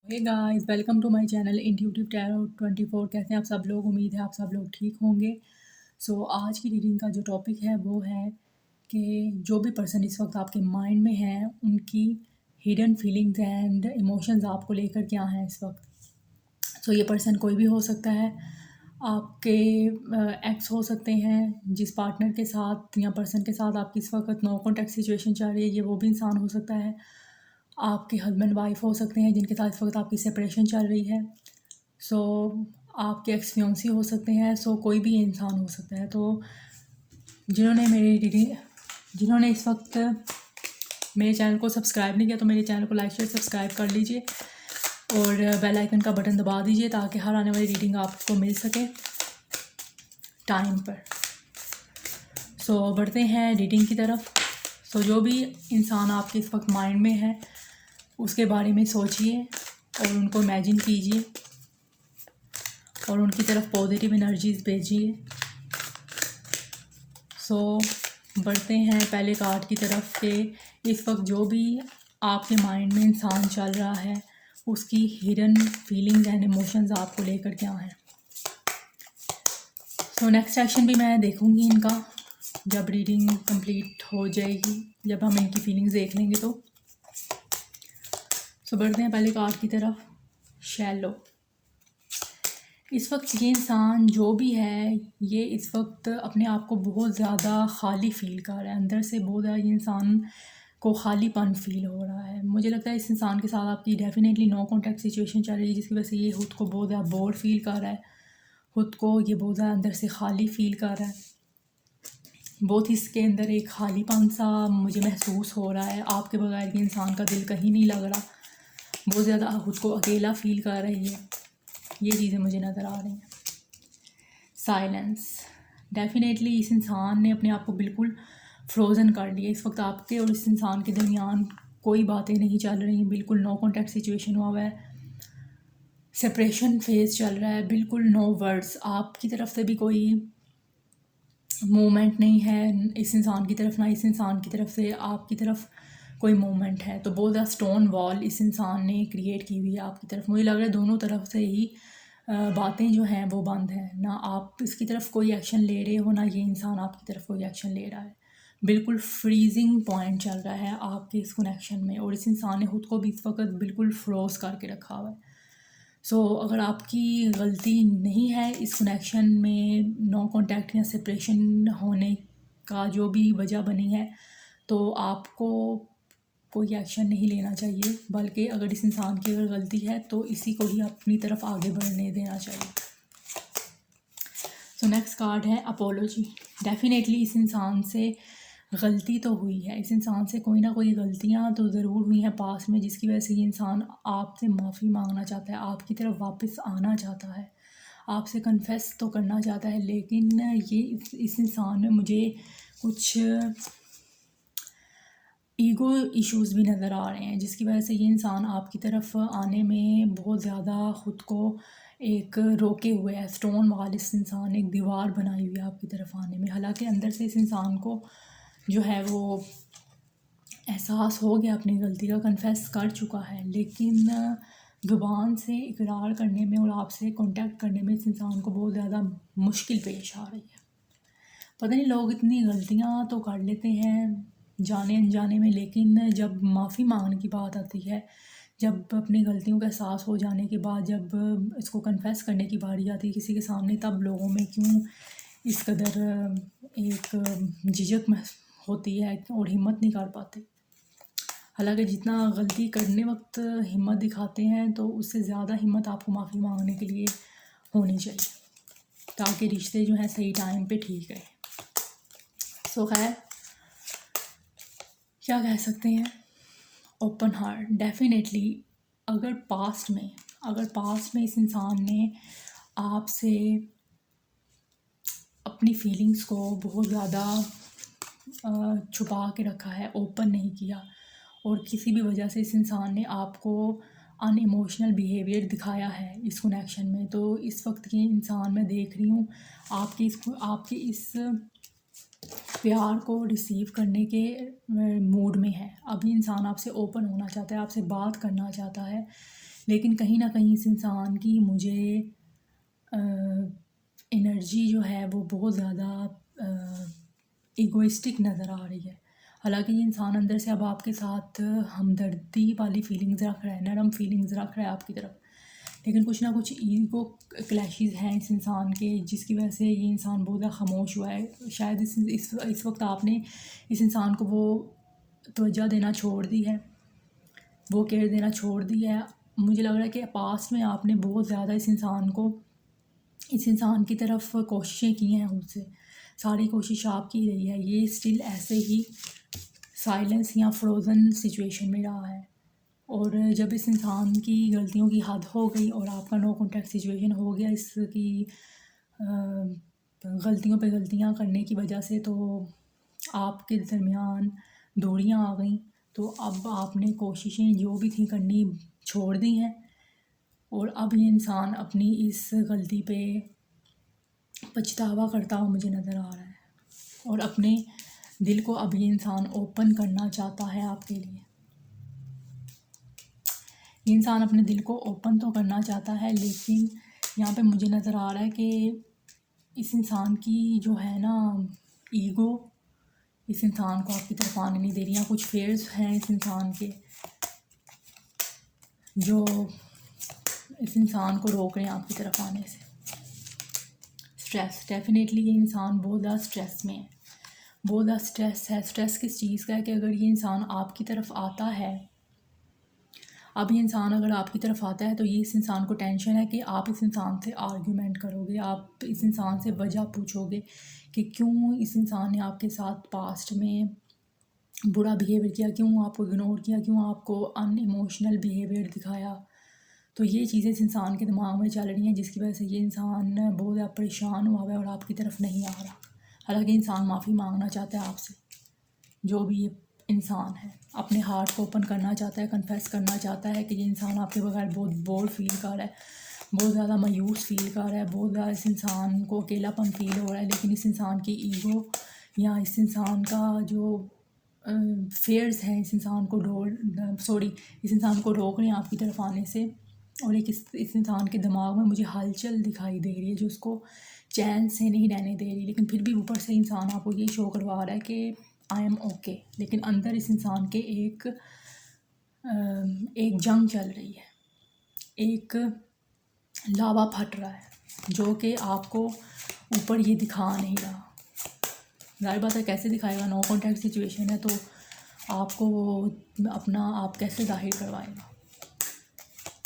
Hey guys, welcome to my channel intuitive tarot 24। कैसे हैं आप सब लोग? उम्मीद है आप सब लोग ठीक होंगे। आज की रीडिंग का जो टॉपिक है वो है कि जो भी पर्सन इस वक्त आपके माइंड में है उनकी हिडन फीलिंग्स एंड इमोशंस आपको लेकर क्या हैं इस वक्त। ये पर्सन कोई भी हो सकता है। आपके एक्स हो सकते हैं, जिस पार्टनर के साथ या पर्सन के साथ आपकी इस वक्त नो कॉन्टैक्ट सिचुएशन चल रही है, ये वो भी इंसान हो सकता है। आपके हस्बैंड वाइफ हो सकते हैं जिनके साथ इस वक्त आपकी सेपरेशन चल रही है। सो आपके एक्स फियांसी हो सकते हैं। कोई भी इंसान हो सकता है। जिन्होंने इस वक्त मेरे चैनल को सब्सक्राइब नहीं किया तो मेरे चैनल को लाइक शेयर सब्सक्राइब कर लीजिए और बेल आइकन का बटन दबा दीजिए ताकि हर आने वाली रीडिंग आपको मिल सके टाइम पर। बढ़ते हैं रीडिंग की तरफ। जो भी इंसान आपके इस वक्त माइंड में है उसके बारे में सोचिए और उनको इमेजिन कीजिए और उनकी तरफ पॉजिटिव एनर्जीज भेजिए। बढ़ते हैं पहले कार्ड की तरफ के इस वक्त जो भी आपके माइंड में इंसान चल रहा है उसकी हिडन फीलिंग्स एंड इमोशंस आपको लेकर क्या है। नेक्स्ट एक्शन भी मैं देखूंगी इनका जब रीडिंग कंप्लीट हो जाएगी, जब हम इनकी फीलिंग्स देख लेंगे तो। बढ़ते हैं पहले कार्ड की तरफ। शैलो। इस वक्त ये इंसान जो भी है ये इस वक्त अपने आप को बहुत ज़्यादा खाली फील कर रहा है। अंदर से बहुत ज़्यादा ये इंसान को खालीपन फील हो रहा है। मुझे लगता है इस इंसान के साथ आपकी डेफिनेटली नो कॉन्टैक्ट सिचुएशन चल रही है, जिसकी वजह से ये खुद को बहुत ज़्यादा बोर फील कर रहा है। खुद को ये बहुत ज़्यादा अंदर से खाली फील कर रहा है। बहुत ही इसके अंदर एक खालीपन सा मुझे महसूस हो रहा है। आपके बगैर ये इंसान का दिल कहीं नहीं लग रहा। बहुत ज़्यादा खुद को अकेला फील कर रही है। ये चीज़ें मुझे नज़र आ रही हैं। साइलेंस। डेफिनेटली इस इंसान ने अपने आप को बिल्कुल फ्रोज़न कर लिया। इस वक्त आपके और इस इंसान के दरमियान कोई बातें नहीं चल रही। बिल्कुल नो कॉन्टैक्ट सिचुएशन हुआ है। सेपरेशन फेज चल रहा है। बिल्कुल नो वर्ड्स। आपकी तरफ से भी कोई मूवमेंट नहीं है इस इंसान की तरफ, ना इस इंसान की तरफ से आपकी तरफ कोई मूवमेंट है। तो बहुत ज़्यादा स्टोन वॉल इस इंसान ने क्रिएट की हुई है आपकी तरफ। मुझे लग रहा है दोनों तरफ से ही बातें जो हैं वो बंद हैं। ना आप इसकी तरफ कोई एक्शन ले रहे हो, ना ये इंसान आपकी तरफ कोई एक्शन ले रहा है। बिल्कुल फ्रीजिंग पॉइंट चल रहा है आपके इस कनेक्शन में और इस इंसान ने खुद को भी इस वक्त बिल्कुल फ्रोज करके रखा हुआ है। अगर आपकी गलती नहीं है इस कनेक्शन में नो कॉन्टैक्ट या सेपरेशन होने का जो भी वजह बनी है, तो आपको कोई एक्शन नहीं लेना चाहिए, बल्कि अगर इस इंसान की अगर गलती है तो इसी को ही अपनी तरफ आगे बढ़ने देना चाहिए। नेक्स्ट कार्ड है अपोलॉजी। डेफिनेटली इस इंसान से गलती तो हुई है। इस इंसान से कोई ना कोई गलतियां तो ज़रूर हुई हैं पास में, जिसकी वजह से ये इंसान आपसे माफ़ी मांगना चाहता है, आपकी तरफ वापस आना चाहता है, आपसे कन्फेस तो करना चाहता है। लेकिन ये इस इंसान में मुझे कुछ ईगो इश्यूज़ भी नज़र आ रहे हैं, जिसकी वजह से ये इंसान आपकी तरफ आने में बहुत ज़्यादा ख़ुद को एक रोके हुए है। स्टोन वॉल इस इंसान ने एक दीवार बनाई हुई है आपकी तरफ आने में। हालांकि अंदर से इस इंसान को जो है वो एहसास हो गया, अपनी गलती का कन्फेस कर चुका है, लेकिन ज़ुबान से इकरार करने में और आपसे कांटेक्ट करने में इस इंसान को बहुत ज़्यादा मुश्किल पेश आ रही है। पता नहीं लोग इतनी गलतियां तो कर लेते हैं जाने अनजाने में, लेकिन जब माफ़ी मांगने की बात आती है, जब अपनी गलतियों का एहसास हो जाने के बाद जब इसको कन्फेस करने की बारी आती है किसी के सामने, तब लोगों में क्यों इस कदर एक झिझक होती है और हिम्मत नहीं कर पाते। हालांकि जितना गलती करने वक्त हिम्मत दिखाते हैं तो उससे ज़्यादा हिम्मत आपको माफ़ी मांगने के लिए होनी चाहिए, ताकि रिश्ते जो हैं सही टाइम पे ठीक रहे। खैर क्या कह सकते हैं, ओपन हार्ट। डेफिनेटली अगर पास्ट में इस इंसान ने आपसे अपनी फीलिंग्स को बहुत ज़्यादा छुपा के रखा है, ओपन नहीं किया, और किसी भी वजह से इस इंसान ने आपको अनइमोशनल बिहेवियर दिखाया है इस कनेक्शन में, तो इस वक्त ये इंसान मैं देख रही हूँ आपके इस प्यार को रिसीव करने के मूड में है। अभी इंसान आपसे ओपन होना चाहता है, आपसे बात करना चाहता है, लेकिन कहीं ना कहीं इस इंसान की मुझे एनर्जी जो है वो बहुत ज़्यादा ईगोइस्टिक नज़र आ रही है। हालांकि ये इंसान अंदर से अब आपके साथ हमदर्दी वाली फीलिंग्स रख रहा है, नरम फीलिंग्स रख रहा है आपकी तरफ, लेकिन कुछ ना कुछ ईगो क्लैशेस हैं इस इंसान के, जिसकी वजह से ये इंसान बहुत ज़्यादा खामोश हुआ है। शायद इस वक्त आपने इस इंसान को वो तवज्जो देना छोड़ दी है, वो केयर देना छोड़ दी है। मुझे लग रहा है कि पास्ट में आपने बहुत ज़्यादा इस इंसान की तरफ कोशिशें की हैं, उससे सारी कोशिश आप की रही है, ये स्टिल ऐसे ही साइलेंस या फ्रोज़न सिचुएशन में रहा है। और जब इस इंसान की गलतियों की हद हो गई और आपका नो कॉन्टैक्ट सिचुएशन हो गया इसकी गलतियों पे गलतियां करने की वजह से, तो आपके दरमियान दूरियां आ गई। तो अब आपने कोशिशें जो भी थी करनी छोड़ दी हैं, और अब ये इंसान अपनी इस गलती पे पछतावा करता हुआ मुझे नज़र आ रहा है, और अपने दिल को अब ये इंसान ओपन करना चाहता है आपके लिए। ये इंसान अपने दिल को ओपन तो करना चाहता है, लेकिन यहाँ पे मुझे नज़र आ रहा है कि इस इंसान की जो है ना ईगो इस इंसान को आपकी तरफ आने नहीं दे रही। यहाँ कुछ फेयर्स हैं इस इंसान के जो इस इंसान को रोक रहे हैं आपकी तरफ आने से। स्ट्रेस, डेफिनेटली ये इंसान बहुत ज़्यादा स्ट्रेस में है, बहुत ज़्यादा स्ट्रेस है। स्ट्रेस किस चीज़ का है कि अगर ये इंसान आपकी तरफ आता है, अब ये इंसान अगर आपकी तरफ आता है तो ये इस इंसान को टेंशन है कि आप इस इंसान से आर्ग्यूमेंट करोगे, आप इस इंसान से वजह पूछोगे कि क्यों इस इंसान ने आपके साथ पास्ट में बुरा बिहेवियर किया, क्यों आपको इग्नोर किया, क्यों आपको अनइमोशनल बिहेवियर दिखाया। तो ये चीज़ें इस इंसान के दिमाग में चल रही हैं, जिसकी वजह से ये इंसान बहुत ज़्यादा परेशान हुआ है और आपकी तरफ नहीं आ रहा। हालांकि इंसान माफ़ी मांगना चाहता है आपसे, जो भी ये इंसान है अपने हार्ट को ओपन करना चाहता है, कन्फेस करना चाहता है कि ये इंसान आपके बगैर बहुत बोर फील कर रहा है, बहुत ज़्यादा मायूस फील कर रहा है, बहुत ज़्यादा इस इंसान को अकेलापन फील हो रहा है। लेकिन इस इंसान की ईगो या इस इंसान का जो फेयर्स हैं इस इंसान को रोक रहे हैं आपकी तरफ आने से। और एक इस इंसान के दिमाग में मुझे हलचल दिखाई दे रही है जो उसको चैन से नहीं रहने दे रही, लेकिन फिर भी ऊपर से इंसान आपको ये शो करवा रहा है कि आई एम ओके, लेकिन अंदर इस इंसान के एक जंग चल रही है, एक लावा फट रहा है जो कि आपको ऊपर ये दिखा नहीं रहा। जाहिर बात है कैसे दिखाएगा, नो कॉन्टैक्ट सिचुएशन है, तो आपको वो अपना आप कैसे जाहिर करवाएगा।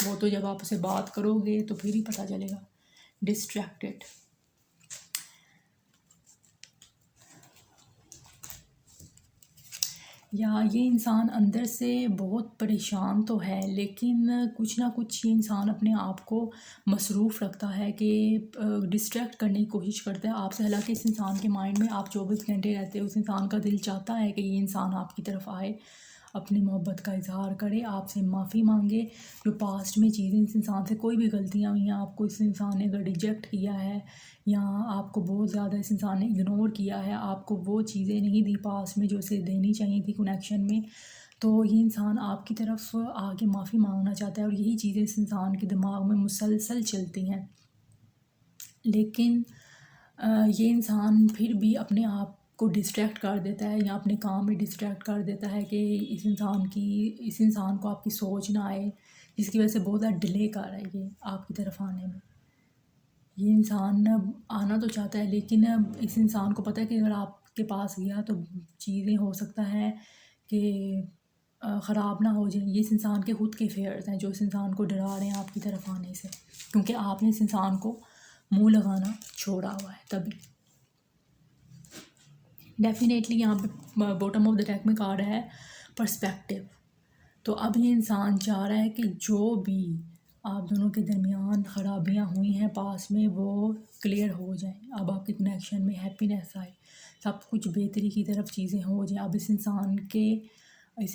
वो तो जब आप उसे बात करोगे तो फिर ही पता चलेगा। डिस्ट्रैक्टेड, या ये इंसान अंदर से बहुत परेशान तो है, लेकिन कुछ ना कुछ ये इंसान अपने आप को मसरूफ़ रखता है कि डिस्ट्रैक्ट करने की कोशिश करता है आपसे। हालांकि इस इंसान के माइंड में आप 24 घंटे रहते हो, उस इंसान का दिल चाहता है कि ये इंसान आपकी तरफ आए, अपनी मोहब्बत का इजहार करे, आपसे माफ़ी मांगे। जो पास्ट में चीज़ें इस इंसान से कोई भी गलतियाँ हुई हैं, आपको इस इंसान ने अगर रिजेक्ट किया है या आपको बहुत ज़्यादा इस इंसान ने इग्नोर किया है, आपको वो चीज़ें नहीं दी पास्ट में जो उसे देनी चाहिए थी कनेक्शन में, तो ये इंसान आपकी तरफ आके माफ़ी मांगना चाहता है। और यही चीज़ें इस इंसान के दिमाग में मुसलसल चलती हैं, लेकिन ये इंसान फिर भी अपने आप को डिस्ट्रैक्ट कर देता है या अपने काम में डिस्ट्रैक्ट कर देता है कि इस इंसान को आपकी सोच ना आए, जिसकी वजह से बहुत ज़्यादा डिले कर रहा है ये आपकी तरफ आने में। ये इंसान अब आना तो चाहता है, लेकिन अब इस इंसान को पता है कि अगर आपके पास गया तो चीज़ें हो सकता है कि ख़राब ना हो जाए। ये इस इंसान के खुद के फेयर्स हैं जो इस इंसान को डरा रहे हैं आपकी तरफ आने से, क्योंकि आपने इस इंसान को मुंह लगाना छोड़ा हुआ है तभी। डेफिनेटली यहाँ पे बॉटम ऑफ द डेक में कार्ड है पर्सपेक्टिव। तो अब ये इंसान चाह रहा है कि जो भी आप दोनों के दरमियान ख़राबियाँ हुई हैं पास में वो क्लियर हो जाएं। अब आपके कनेक्शन में हैप्पीनेस आए, सब कुछ बेहतरी की तरफ चीज़ें हो जाएं। अब इस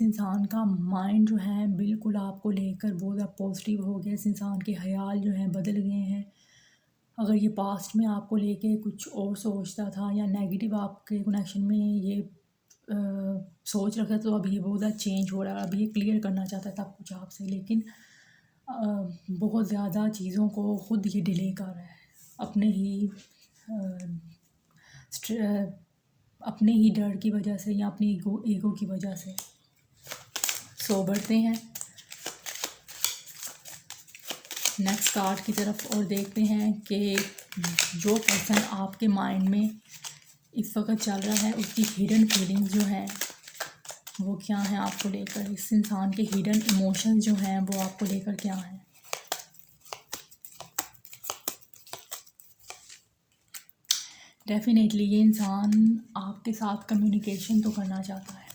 इंसान का माइंड जो है बिल्कुल आपको लेकर बहुत ज़्यादा पॉजिटिव हो गया। इस इंसान के ख्याल जो हैं बदल गए हैं। अगर ये पास्ट में आपको लेके कुछ और सोचता था या नेगेटिव आपके कनेक्शन में ये सोच रखा, तो अब ये बहुत ज़्यादा चेंज हो रहा है। अब ये क्लियर करना चाहता है सब कुछ आपसे, लेकिन बहुत ज़्यादा चीज़ों को ख़ुद ही डिले कर रहा है, अपने ही अपने ही डर की वजह से या अपनी ईगो की वजह से। सो बढ़ते हैं नेक्स्ट कार्ड की तरफ और देखते हैं कि जो पर्सन आपके माइंड में इस वक्त चल रहा है उसकी हिडन फीलिंग्स जो हैं वो क्या हैं आपको लेकर, इस इंसान के हिडन इमोशंस जो हैं वो आपको लेकर क्या हैं। डेफिनेटली ये इंसान आपके साथ कम्युनिकेशन तो करना चाहता है,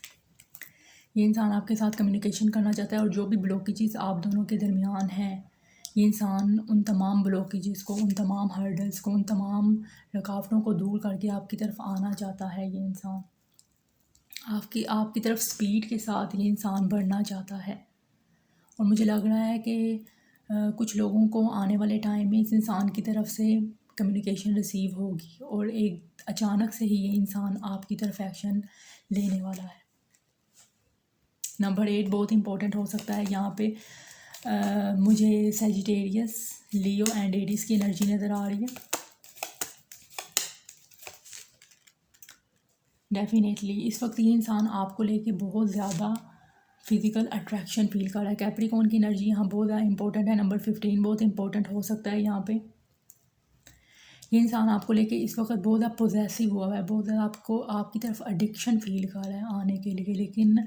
ये इंसान आपके साथ कम्युनिकेशन करना चाहता है और जो भी ब्लॉकेजेस आप दोनों के दरमियान हैं, ये इंसान उन तमाम ब्लॉकेजेस को, उन तमाम हर्डल्स को, उन तमाम रुकावटों को दूर करके आपकी तरफ आना चाहता है। ये इंसान आपकी तरफ स्पीड के साथ ये इंसान बढ़ना चाहता है और मुझे लग रहा है कि कुछ लोगों को आने वाले टाइम में इस इंसान की तरफ से कम्युनिकेशन रिसीव होगी और एक अचानक से ही ये इंसान आपकी तरफ एक्शन लेने वाला है। नंबर 8 बहुत इंपॉर्टेंट हो सकता है यहाँ पे। मुझे सैजिटेरियस, लियो एंड एरीज की एनर्जी नज़र आ रही है। डेफिनेटली इस वक्त ये इंसान आपको लेके बहुत ज़्यादा फिज़िकल अट्रैक्शन फील कर रहा है। कैप्रिकॉर्न की एनर्जी यहाँ बहुत ज़्यादा इंपॉर्टेंट है। नंबर 15 बहुत इंपॉर्टेंट हो सकता है यहाँ पे। ये इंसान आपको लेके इस वक्त बहुत ज़्यादा पोजेसिव हुआ है, बहुत ज़्यादा आपको आपकी तरफ एडिक्शन फील कर रहा है आने के लिए। लेकिन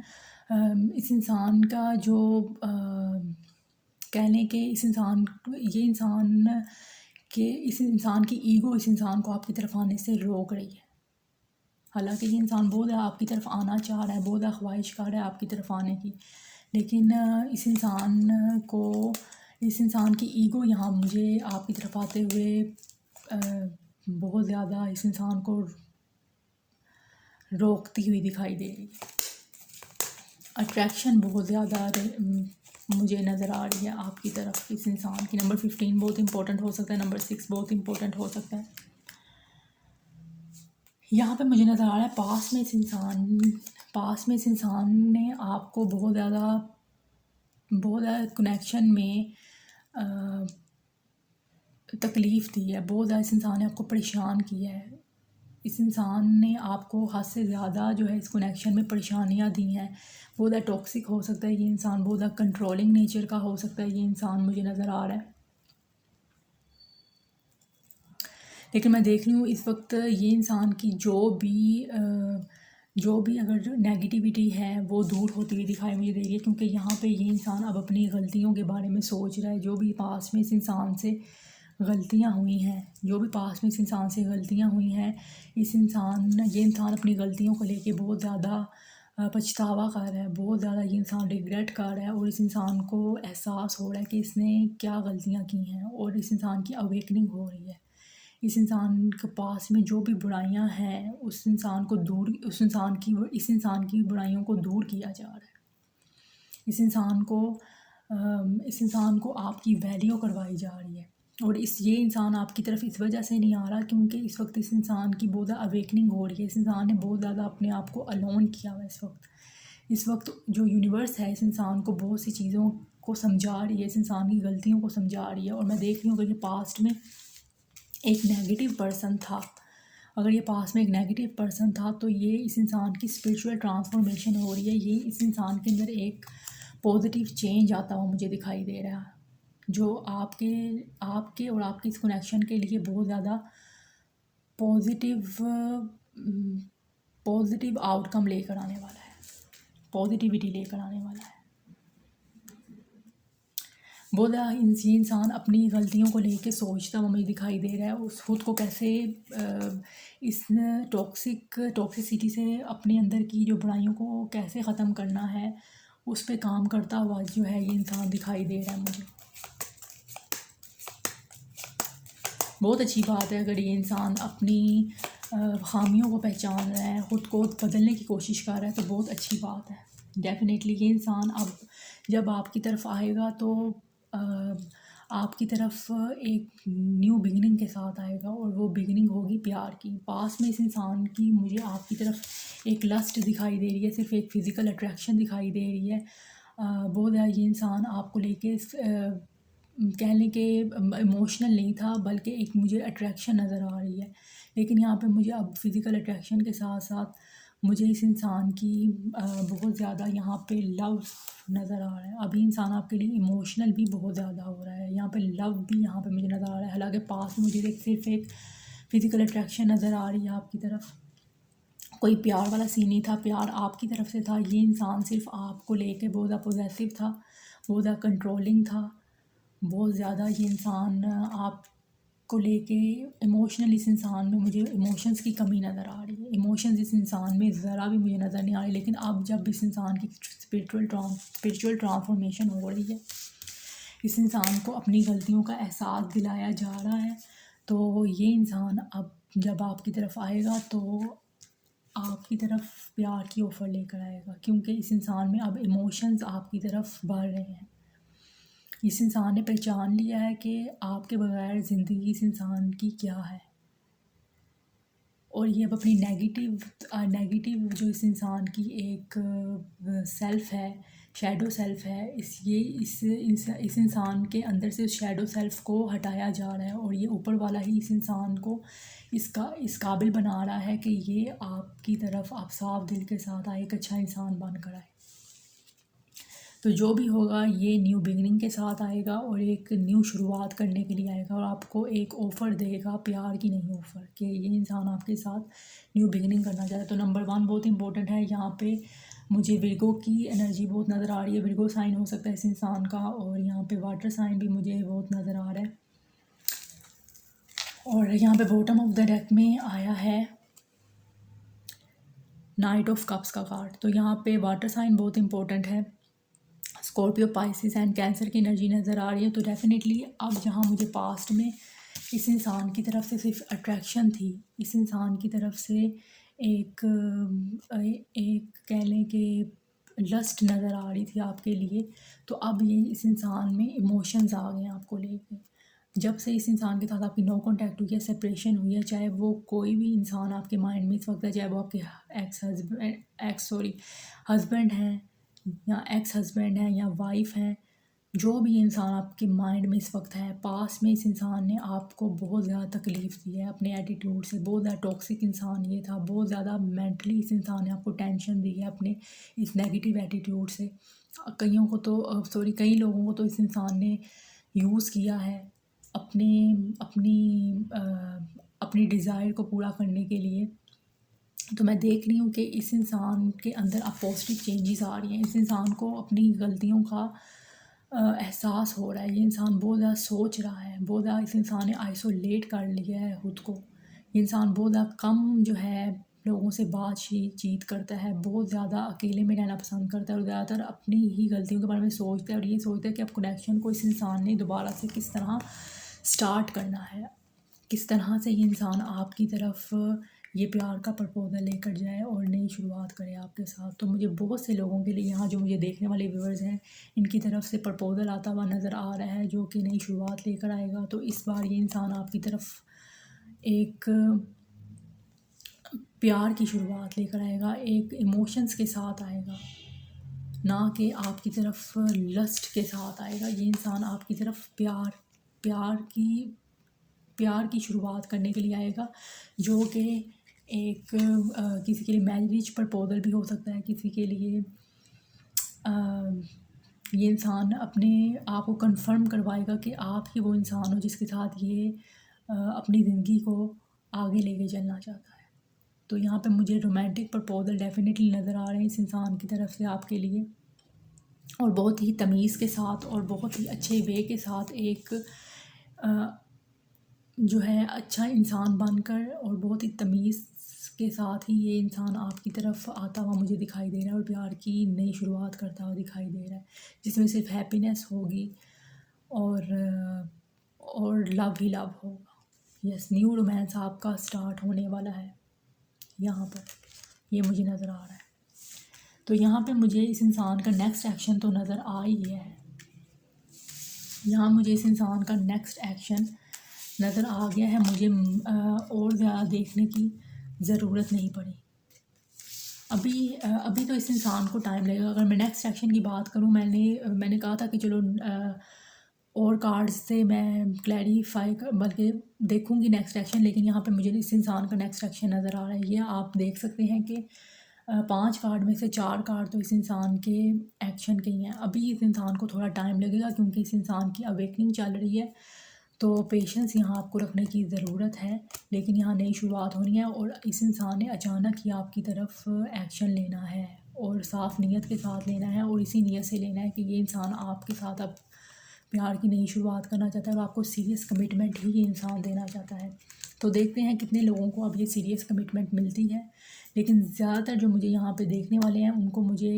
इस इंसान का जो कह लें कि इस इंसान की ईगो इस इंसान को आपकी तरफ आने से रोक रही है। हालांकि ये इंसान बहुत ज़्यादा आपकी तरफ आना चाह रहा है, बहुत ज़्यादा ख्वाहिश कर रहा है आपकी तरफ आने की, लेकिन इस इंसान की ईगो यहाँ मुझे आपकी तरफ आते हुए बहुत ज़्यादा इस इंसान को रोकती हुई दिखाई दे रही है। अट्रैक्शन बहुत ज़्यादा मुझे नज़र आ रही है आपकी तरफ इस इंसान की। नंबर 15 बहुत इंपॉर्टेंट हो सकता है। नंबर 6 बहुत इंपॉर्टेंट हो सकता है। यहाँ पे मुझे नज़र आ रहा है पास में इस इंसान ने आपको बहुत ज़्यादा कनेक्शन में तकलीफ़ दी है, बहुत ज़्यादा इस इंसान ने आपको परेशान किया है। इस इंसान ने आपको हद से ज़्यादा जो है इस कनेक्शन में परेशानियाँ दी हैं। बहुत ज़्यादा टॉक्सिक हो सकता है ये इंसान, बहुत ज़्यादा कंट्रोलिंग नेचर का हो सकता है ये इंसान, मुझे नज़र आ रहा है। लेकिन मैं देख रही हूँ इस वक्त ये इंसान की जो भी अगर नेगेटिविटी है वो दूर होती हुई दिखाई मुझे दे रही है, क्योंकि यहाँ पे ये इंसान अब अपनी गलतियों के बारे में सोच रहा है। जो भी पास में इस इंसान से गलतियाँ हुई हैं, ये इंसान अपनी गलतियों को लेके बहुत ज़्यादा पछतावा कर रहा है, बहुत ज़्यादा ये इंसान रिग्रेट कर रहा है और इस इंसान को एहसास हो रहा है कि इसने क्या गलतियाँ की हैं और इस इंसान की अवेकनिंग हो रही है। इस इंसान के पास में जो भी बुराइयां हैं इस इंसान की बुराइयों को दूर किया जा रहा है। इस इंसान को आपकी वैल्यू करवाई जा रही है और ये इंसान आपकी तरफ इस वजह से नहीं आ रहा क्योंकि इस वक्त इस इंसान की बहुत ज़्यादा अवेकनिंग हो रही है। इस इंसान ने बहुत ज़्यादा अपने आप को अलोन किया हुआ है। इस वक्त जो यूनिवर्स है इस इंसान को बहुत सी चीज़ों को समझा रही है, इस इंसान की गलतियों को समझा रही है। और मैं देख रही हूँ कि ये पास्ट में एक नेगेटिव पर्सन था, अगर ये पास में एक नेगेटिव पर्सन था तो ये इस इंसान की स्पिरिचुअल ट्रांसफॉर्मेशन हो रही है। ये इस इंसान के अंदर एक पॉजिटिव चेंज आता हुआ मुझे दिखाई दे रहा है, जो आपके और आपके इस कनेक्शन के लिए बहुत ज़्यादा पॉजिटिव आउटकम लेकर आने वाला है, पॉजिटिविटी लेकर आने वाला है। बहुत ज़्यादा ये इंसान अपनी गलतियों को लेके सोचता हुआ मुझे दिखाई दे रहा है, उस खुद को कैसे इस टॉक्सिसिटी से अपने अंदर की जो बुराइयों को कैसे ख़त्म करना है उस पर काम करता हुआ जो है ये इंसान दिखाई दे रहा है मुझे। बहुत अच्छी बात है अगर ये इंसान अपनी ख़ामियों को पहचान रहा है, ख़ुद को बदलने की कोशिश कर रहा है तो बहुत अच्छी बात है। डेफिनेटली ये इंसान अब जब आपकी तरफ आएगा तो आपकी तरफ एक न्यू बिगिनिंग के साथ आएगा और वो बिगिनिंग होगी प्यार की। पास में इस इंसान की मुझे आपकी तरफ एक लस्ट दिखाई दे रही है, सिर्फ एक फ़िज़िकल अट्रैक्शन दिखाई दे रही है। बहुत ज़्यादा ये इंसान आपको लेके कह लें कि इमोशनल नहीं था, बल्कि एक मुझे अट्रैक्शन नज़र आ रही है। लेकिन यहाँ पे मुझे अब फ़िज़िकल अट्रैक्शन के साथ साथ मुझे इस इंसान की बहुत ज़्यादा यहाँ पे लव नज़र आ रहा है। अभी इंसान आपके लिए इमोशनल भी बहुत ज़्यादा हो रहा है, यहाँ पे लव भी यहाँ पे मुझे नज़र आ रहा है। हालांकि पास में मुझे सिर्फ एक फ़िज़िकल अट्रैक्शन नज़र आ रही है आपकी तरफ, कोई प्यार वाला सीन नहीं था, प्यार आपकी तरफ से था। ये इंसान सिर्फ आपको लेके बहुत ज़्यादा पॉजेसिव था, बहुत ज़्यादा कंट्रोलिंग था, बहुत ज़्यादा ये इंसान आपको लेके इमोशनल, इस इंसान में मुझे इमोशंस की कमी नज़र आ रही है। इमोशंस इस इंसान में ज़रा भी मुझे नज़र नहीं आ रही। लेकिन अब जब इस इंसान की स्पिरिचुअल ट्रांसफॉर्मेशन हो रही है, इस इंसान को अपनी गलतियों का एहसास दिलाया जा रहा है, तो ये इंसान अब जब आपकी तरफ आएगा तो आपकी तरफ प्यार की ऑफ़र लेकर आएगा, क्योंकि इस इंसान में अब इमोशंस आपकी तरफ बढ़ रहे हैं। इस इंसान ने पहचान लिया है कि आपके बगैर ज़िंदगी इस इंसान की क्या है, और ये अब अपनी नेगेटिव जो इस इंसान की एक सेल्फ़ है, शैडो सेल्फ़ है, इस इंसान के अंदर से उस शैडो सेल्फ़ को हटाया जा रहा है, और ये ऊपर वाला ही इस इंसान को इस काबिल बना रहा है कि ये आपकी तरफ आप साफ दिल के साथ आए, एक अच्छा इंसान बनकर आए। तो जो भी होगा ये न्यू बिगिनिंग के साथ आएगा, और एक न्यू शुरुआत करने के लिए आएगा, और आपको एक ऑफ़र देगा, प्यार की नहीं ऑफ़र, कि ये इंसान आपके साथ न्यू बिगिनिंग करना चाहता है। तो नंबर 1 बहुत इंपॉर्टेंट है। यहाँ पे मुझे विर्गो की एनर्जी बहुत नज़र आ रही है, विर्गो साइन हो सकता है इस इंसान का, और यहाँ पे वाटर साइन भी मुझे बहुत नज़र आ रहा है। और यहाँ पे बॉटम ऑफ द डेक में आया है नाइट ऑफ कप्स का कार्ड। तो यहाँ पे वाटर साइन बहुत इंपॉर्टेंट है, स्कॉर्पियो, पाइसिस एंड कैंसर की एनर्जी नज़र आ रही है। तो डेफिनेटली अब जहाँ मुझे पास्ट में इस इंसान की तरफ से सिर्फ अट्रैक्शन थी, इस इंसान की तरफ से एक कह लें कि लस्ट नज़र आ रही थी आपके लिए, तो अब ये इस इंसान में इमोशंस आ गए हैं आपको लेके। जब से इस इंसान के साथ आपकी नो कॉन्टैक्ट हुई है, सेपरेशन हुई है, चाहे वो कोई भी इंसान आपके माइंड में इस वक्त है, चाहे वो आपके हस्बैंड हैं, या एक्स हस्बैंड हैं, या वाइफ हैं, जो भी इंसान आपके माइंड में इस वक्त है, पास में इस इंसान ने आपको बहुत ज़्यादा तकलीफ़ दी है अपने एटीट्यूड से। बहुत ज़्यादा टॉक्सिक इंसान ये था, बहुत ज़्यादा मेंटली इस इंसान ने आपको टेंशन दी है अपने इस नेगेटिव एटीट्यूड से। कई लोगों को तो इस इंसान ने यूज़ किया है अपने अपनी अपनी डिज़ायर को पूरा करने के लिए। तो मैं देख रही हूँ कि इस इंसान के अंदर अब पॉजिटिव चेंजेस आ रही हैं। इस इंसान को अपनी गलतियों का एहसास हो रहा है। ये इंसान बहुत ज़्यादा सोच रहा है, बहुत ज़्यादा इस इंसान ने आइसोलेट कर लिया है खुद को। ये इंसान बहुत ज़्यादा कम जो है लोगों से बातचीत करता है, बहुत ज़्यादा अकेले में रहना पसंद करता है, और ज़्यादातर अपनी ही गलतियों के बारे में सोचता है, और ये सोचता है कि अब कनेक्शन को इस इंसान ने दोबारा से किस तरह स्टार्ट करना है, किस तरह से ये इंसान आपकी तरफ ये प्यार का प्रपोजल लेकर जाए और नई शुरुआत करे आपके साथ। तो मुझे बहुत से लोगों के लिए, यहाँ जो मुझे देखने वाले व्यूअर्स हैं, इनकी तरफ से प्रपोजल आता हुआ नज़र आ रहा है, जो कि नई शुरुआत लेकर आएगा। तो इस बार ये इंसान आपकी तरफ एक प्यार की शुरुआत लेकर आएगा, एक इमोशंस के साथ आएगा, ना कि आपकी तरफ लस्ट के साथ आएगा। ये इंसान आपकी तरफ प्यार की शुरुआत करने के लिए आएगा, जो कि एक किसी के लिए मैरिज प्रपोजल भी हो सकता है, किसी के लिए ये इंसान अपने आप को कंफर्म करवाएगा कि आप ही वो इंसान हो जिसके साथ ये अपनी ज़िंदगी को आगे लेके चलना चाहता है। तो यहाँ पे मुझे रोमांटिक प्रपोजल डेफिनेटली नज़र आ रहे हैं इस इंसान की तरफ से आपके लिए, और बहुत ही तमीज़ के साथ और बहुत ही अच्छे वे के साथ एक जो है अच्छा इंसान बनकर, और बहुत ही तमीज़ के साथ ही ये इंसान आपकी तरफ आता हुआ मुझे दिखाई दे रहा है, और प्यार की नई शुरुआत करता हुआ दिखाई दे रहा है, जिसमें सिर्फ हैप्पीनेस होगी और लव ही लव होगा। यस, न्यू रोमांस आपका स्टार्ट होने वाला है। यहाँ पर ये मुझे नज़र आ रहा है। तो यहाँ पे मुझे इस इंसान का नेक्स्ट एक्शन तो नज़र आ ही गया है। यहाँ मुझे इस इंसान का नेक्स्ट एक्शन नज़र आ गया है। मुझे और ज़्यादा देखने की ज़रूरत नहीं पड़ी। अभी तो इस इंसान को टाइम लगेगा। अगर मैं नेक्स्ट एक्शन की बात करूँ, मैंने कहा था कि चलो और कार्ड्स से मैं क्लैरिफाई बल्कि देखूंगी नेक्स्ट एक्शन, लेकिन यहाँ पे मुझे इस इंसान का नेक्स्ट एक्शन नज़र आ रहा है। ये आप देख सकते हैं कि 5 कार्ड में से 4 कार्ड तो इस इंसान के एक्शन के ही हैं। अभी इस इंसान को थोड़ा टाइम लगेगा क्योंकि इस इंसान की अवेकनिंग चल रही है, तो पेशेंस यहाँ आपको रखने की ज़रूरत है। लेकिन यहाँ नई शुरुआत होनी है और इस इंसान ने अचानक ही आपकी तरफ एक्शन लेना है और साफ़ नीयत के साथ लेना है, और इसी नीयत से लेना है कि ये इंसान आपके साथ अब प्यार की नई शुरुआत करना चाहता है और आपको सीरियस कमिटमेंट ही ये इंसान देना चाहता है। तो देखते हैं कितने लोगों को अब ये सीरियस कमिटमेंट मिलती है। लेकिन ज़्यादातर जो मुझे यहाँ पे देखने वाले हैं उनको मुझे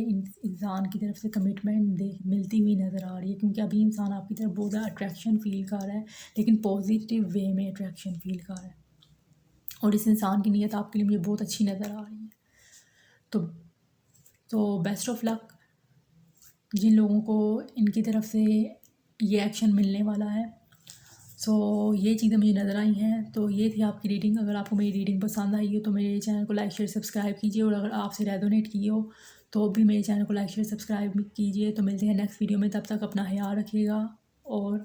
इंसान की तरफ से कमिटमेंट मिलती हुई नज़र आ रही है, क्योंकि अभी इंसान आपकी तरफ बहुत ज़्यादा अट्रैक्शन फील कर रहा है, लेकिन पॉजिटिव वे में अट्रैक्शन फील कर रहा है, और इस इंसान की नीयत आपके लिए मुझे बहुत अच्छी नज़र आ रही है। तो बेस्ट ऑफ लक जिन लोगों को इनकी तरफ से ये एक्शन मिलने वाला है। ये चीज़ें मुझे नज़र आई हैं। तो ये थी आपकी रीडिंग। अगर आपको मेरी रीडिंग पसंद आई हो तो मेरे चैनल को लाइक शेयर सब्सक्राइब कीजिए, और अगर आपसे रेजोनेट की हो तो भी मेरे चैनल को लाइक शेयर सब्सक्राइब कीजिए। तो मिलते हैं नेक्स्ट वीडियो में, तब तक अपना ख्याल रखिएगा और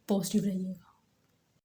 पॉजिटिव रहिएगा।